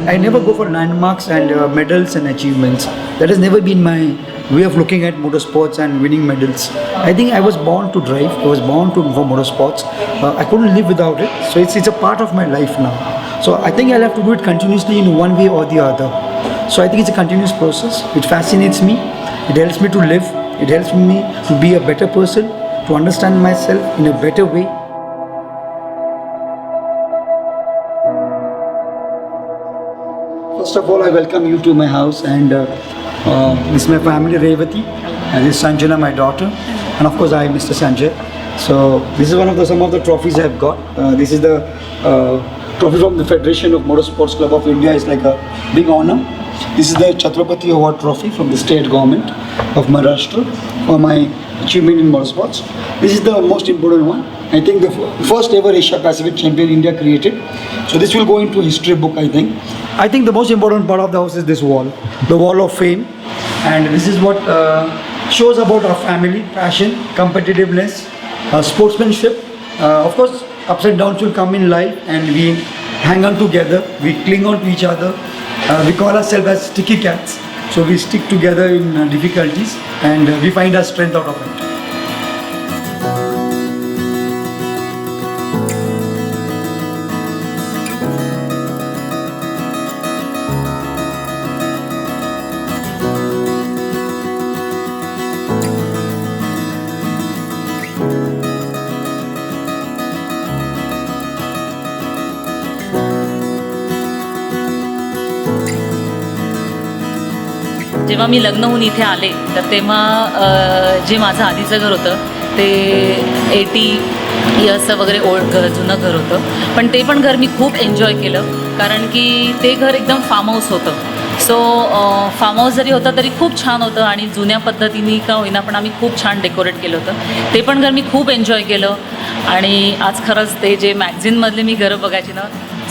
I never go for landmarks and medals and achievements. That has never been my way of looking at motorsports and winning medals. I think I was born to drive. I was born for motorsports. I couldn't live without it. So it's a part of my life now. So I think I'll have to do it continuously in one way or the other. So I think it's a continuous process. It fascinates me. It helps me to live. It helps me to be a better person, to understand myself in a better way. First of all, I welcome you to my house, and this is my family, Revati, and this is Sanjana, my daughter, and of course I am Mr. Sanjay. So this is some of the trophies I have got. This is the trophy from the Federation of Motorsports Club of India. It's like a big honor. This is the Chhatrapati Award trophy from the state government of Maharashtra for my achievement in motorsports. This is the most important one. I think the first ever Asia Pacific champion India created. So this will go into history book, I think. I think the most important part of the house is this wall, the wall of fame. And this is what shows about our family, passion, competitiveness, sportsmanship. Of course, ups and downs will come in life, and we hang on together, we cling on to each other. We call ourselves as sticky cats. So we stick together in difficulties, and we find our strength out of it. जेव्हा मी लग्न होऊन इथे आले तर तेव्हा जे माझं आधीचं घर होतं ते 80 इयर्सचं वगैरे जुनं घर होतं, पण ते पण घर मी खूप एन्जॉय केलं, कारण की ते घर एकदम फार्म हाऊस होतं. सो फार्म हाऊस जरी होतं तरी खूप छान होतं, आणि जुन्या पद्धतीने का होईना पण आम्ही खूप छान डेकोरेट केलं होतं. ते पण घर मी खूप एन्जॉय केलं. आणि आज खरंच ते जे मॅगझिनमधले मी घरं बघायची ना,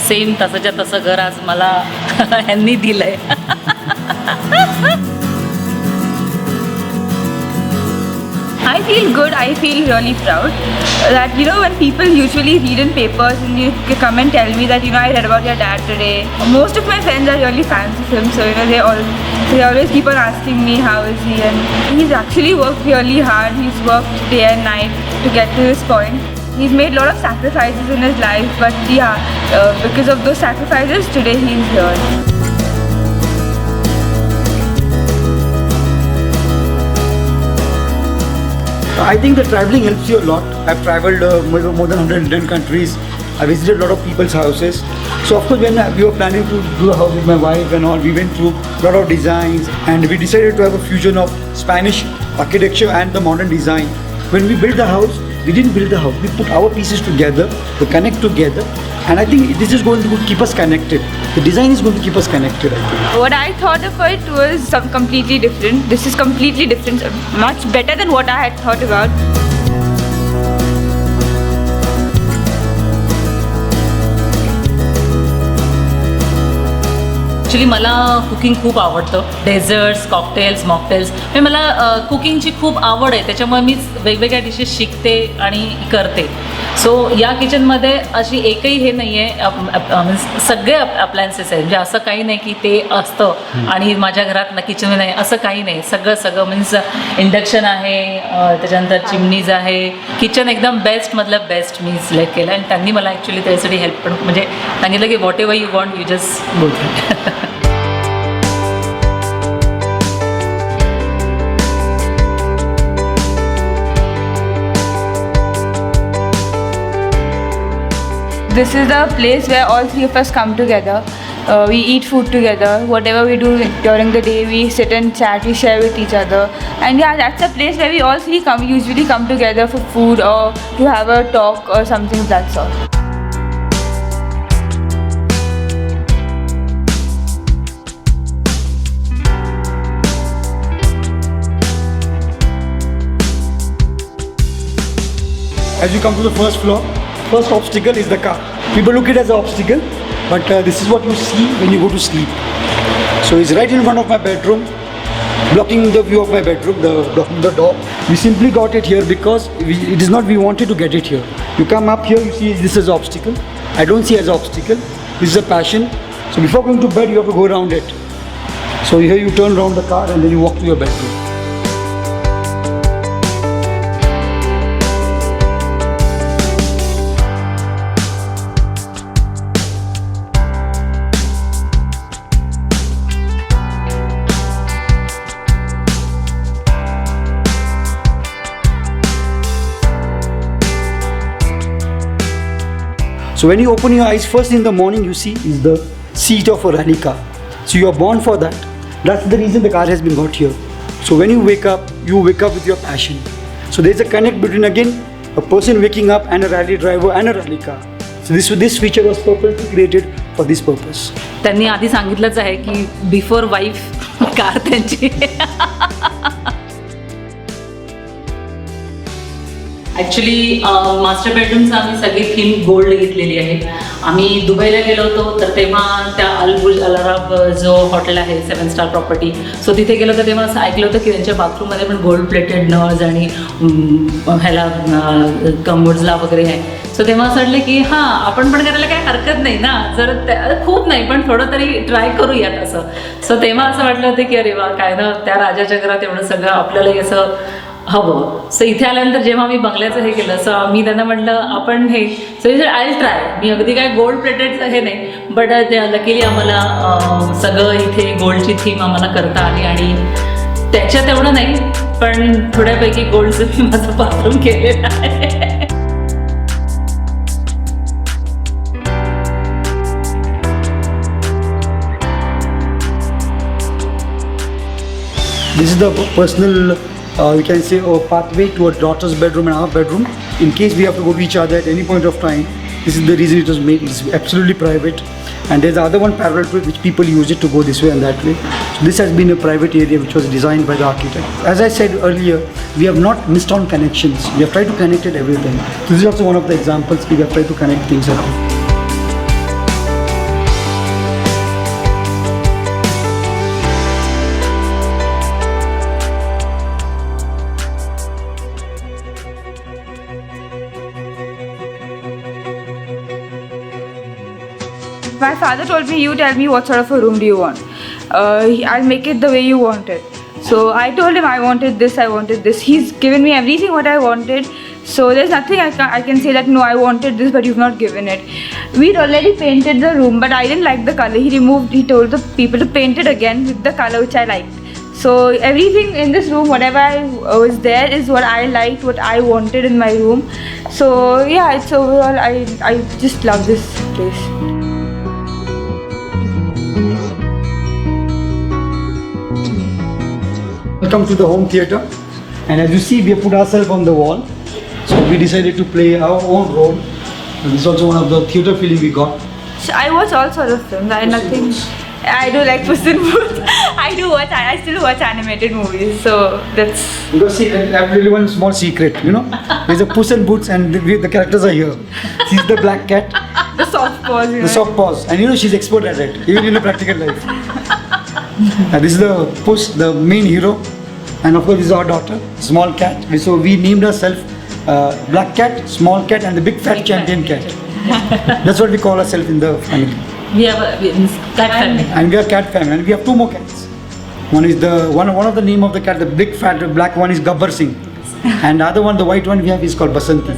सेम तसंच्या तसं घर आज मला ह्यांनी दिलं आहे. I feel good. I feel really proud that, you know, when people usually read in papers and you come and tell me that, you know, I read about your dad today. Most of my friends are really fans of him, so you know they always keep on asking me how is he, and he's actually worked really hard. He's worked day and night to get to this point. He's made a lot of sacrifices in his life, but yeah, because of those sacrifices, today he's here. I think the traveling helps you a lot. I've traveled more than 110 countries. I visited a lot of people's houses. So of course, when we were planning to do a house with my wife and all, we went through a lot of designs, and we decided to have a fusion of Spanish architecture and the modern design. When we built the house, we didn't build the house. We put our pieces together, they connect together, and I think this is going to keep us connected. The design is going to keep us connected, I think. What I thought of it was some completely different. This is completely different, much better than what I had thought about. Actually मला cooking खूप आवडतं. Desserts, cocktails, mocktails, म्हणजे मला कुकिंगची खूप आवड आहे. त्याच्यामुळे मी वेगवेगळ्या डिशेस शिकते आणि करते. सो या किचनमध्ये अशी एकही हे नाही आहे, सगळे अप्लायन्सेस आहेत. म्हणजे असं काही नाही की ते असतं आणि माझ्या घरात ना किचन नाही, असं काही नाही. सगळं मीन्स इंडक्शन आहे, त्याच्यानंतर चिमनीज आहे. किचन एकदम बेस्टमधलं बेस्ट मी सिलेक्ट केलं, आणि त्यांनी मला ॲक्च्युली त्यासाठी हेल्प पण म्हणजे सांगितलं की what ever you want you just go through. This is the place where all three of us come together. We eat food together. Whatever we do during the day, we sit and chat, we share with each other. And yeah, that's a place where we all three usually come together for food or to have a talk or something of that sort. As you come to the first floor, first obstacle is the car. People look at it as an obstacle, but this is what you see when you go to sleep. So it's right in front of my bedroom, blocking the view of my bedroom, blocking the door. We simply got it here because it is not we wanted to get it here. You come up here, you see this is an obstacle. I don't see it as an obstacle. This is a passion. So before going to bed, you have to go around it. So here you turn around the car and then you walk to your bedroom. So when you open your eyes, first in the morning you see is the seat of a rally car. So you are born for that. That's the reason the car has been got here. So when you wake up with your passion. So there's a connect between again a person waking up and a rally driver and a rally car. So this feature was purposely created for this purpose. त्यांनी आधी सांगितलंच आहे की before wife car त्यांची. Actually master बेडरूमचं आम्ही सगळी theme gold घेतलेली आहे. आम्ही दुबईला गेलो होतो तर तेव्हा त्या अल अलाराब जो हॉटेल आहे 7 स्टार प्रॉपर्टी, सो तिथे गेलो तर तेव्हा असं ऐकलं होतं की त्यांच्या बाथरूममध्ये पण गोल्ड प्लेटेड नळज आणि ह्याला कमोड्सला वगैरे आहे. सो तेव्हा असं वाटलं की हां आपण पण करायला काही हरकत नाही ना, जर खूप नाही पण थोडं तरी ट्राय करूयात असं. सो तेव्हा असं वाटलं होतं की अरे वा काय ना, त्या राजाच्या घरात एवढं सगळं आपल्यालाही असं हवं. सो इथे आल्यानंतर जेव्हा मी बंगल्याचं हे केलं, सो मी त्यांना म्हटलं आपण हे, सो आय विल ट्राय. मी अगदी काय गोल्ड प्लेटेडचं हे नाही, बट लकीली आम्हाला सगळं इथे गोल्डची थीम आम्हाला करता आली. आणि त्याच्यात एवढं नाही पण थोड्यापैकी गोल्डचं मी माझं बाथरूम केलेलं आहे. This is the personal, you can say, pathway to a daughter's bedroom and our bedroom. In case we have to go to each other at any point of time, this is the reason it was made. It's absolutely private. And there's the other one parallel to it, which people use it to go this way and that way. So this has been a private area which was designed by the architect. As I said earlier, we have not missed on connections. We have tried to connect it everything. This is also one of the examples we have tried to connect things around. My father told me, you tell me what sort of a room do you want. I'll make it the way you want it. So I told him I wanted this. He's given me everything what I wanted. So there's nothing I can say that no, I wanted this but you've not given it. We'd already painted the room but I didn't like the color. He told the people to paint it again with the color which I liked. So everything in this room, whatever was there is what I liked, what I wanted in my room. So yeah, it's overall, I just love this place. Welcome to the home theatre, and as you see we have put ourselves on the wall, so we decided to play our own role. And this is also one of the theatre feeling we got. So I watch all sorts of films. I do like Puss in Boots. I still watch animated movies. So that's Because see, I have really one small secret, you know. There's a Puss in Boots and the characters are here. She's the black cat, the soft paws. the soft paws, and you know she's expert at it, even in the practical life. And this is the Puss, the main hero, and of course this is our daughter, small cat. So we named ourselves Black Cat, Small Cat, and the Big Fat Champion Cat. That's what we call ourselves in the family. We have a cat family. And we are cat family, and we have 2 more cats. One is one of the name of the cat, the big fat black one is Gabbar Singh, and the other one, the white one we have, is called Basanti.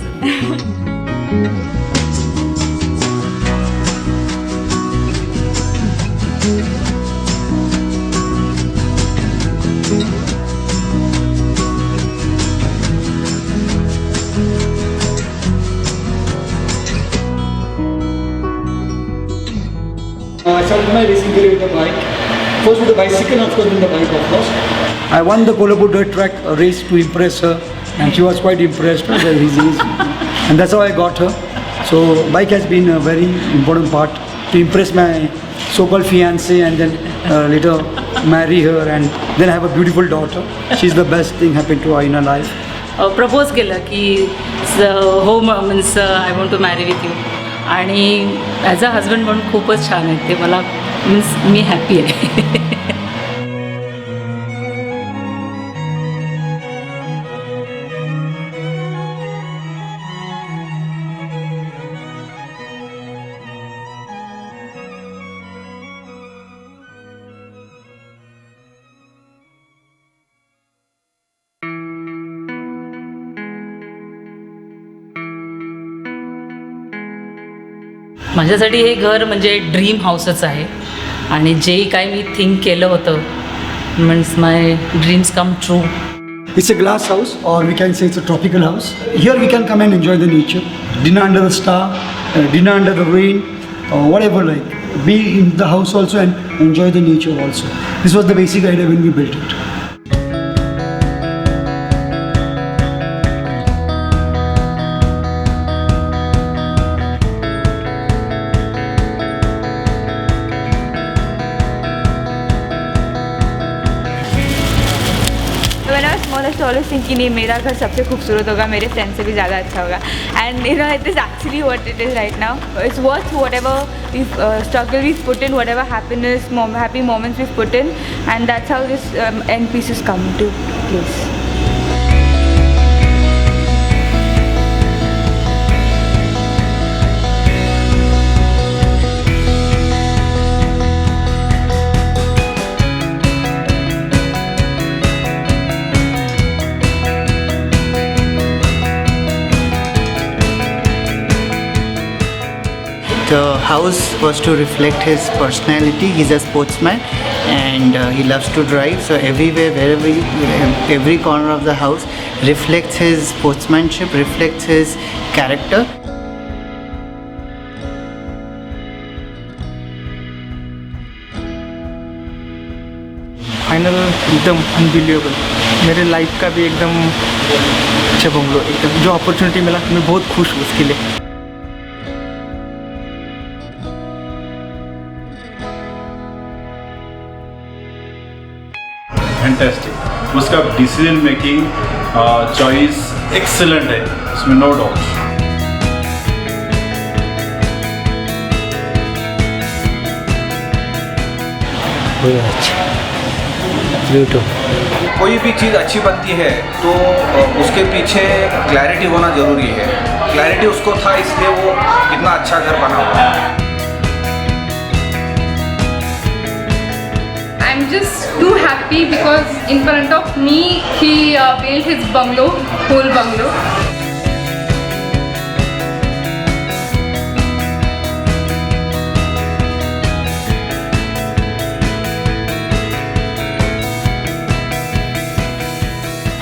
I started my racing career with a bike. First with the bicycle, of course, then the bike, of course. I won the Colombo dirt track race to impress her, and she was quite impressed with the reasons. And that's how I got her. So bike has been a very important part to impress my so-called fiancée, and then later marry her, and then I have a beautiful daughter. She's the best thing happened to her in her life. Propose केलं की हो means I want to marry with you, आणि as a husband म्हणून खूपच छान आहे ते. मला मीन्स मी हॅपी आहे. माझ्यासाठी हे घर म्हणजे ड्रीम हाऊसच आहे आणि जे काही मी थिंक केलं होतं means my dreams come true. It's a glass house, or we can say it's a tropical house. Here we can come and enjoy the nature, dinner under the star, dinner under the rain, or whatever, like be in the house also and enjoy the nature also. This was the basic idea when we built it. When I was small, I used to always think कि नहीं मेरा घर सबसे खूबसूरत होगा, मेरे friend से भी ज़्यादा अच्छा होगा. And you know, it is actually what it is right now. It's worth whatever we've struggle we've put in, whatever happiness, happy moments we've put in, and that's how this end pieces come to place. The house was to reflect his personality. He's a sportsman and he loves to drive. So everywhere, wherever, every corner of the house reflects his sportsmanship, reflects his character. Final एकदम unbelievable, मेरे life का भी एकदम अच्छा bungalow, एकदम जो opportunity मिला मैं बहुत खुश हूँ उसके लिए. फैंटेस्टिक. उसका डिसीजन मेकिंग चॉइस एक्सेलेंट है, इसमें नो डाउट. कोई भी चीज़ अच्छी बनती है तो उसके पीछे क्लैरिटी होना ज़रूरी है. क्लैरिटी उसको था, इसलिए वो इतना अच्छा घर बना हुआ. I'm just too happy because in front of me he built his bungalow, whole bungalow.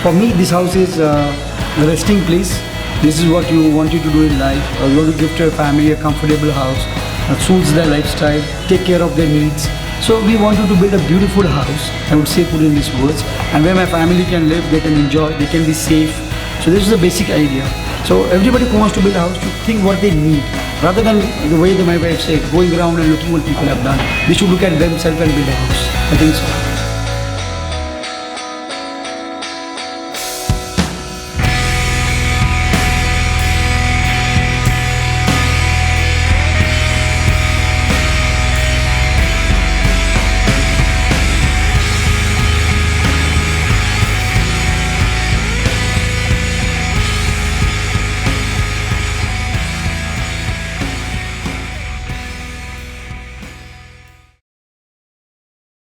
For me, this house is a resting place. This is what you wanted to do in life. You want to give to your family a comfortable house that suits their lifestyle, take care of their needs. So we wanted to build a beautiful house, I would say, put in these words, and where my family can live, they can enjoy, they can be safe. So this is the basic idea. So everybody who wants to build a house should think what they need, rather than the way my wife said, going around and looking what people have done. They should look at themselves and build a house. I think so.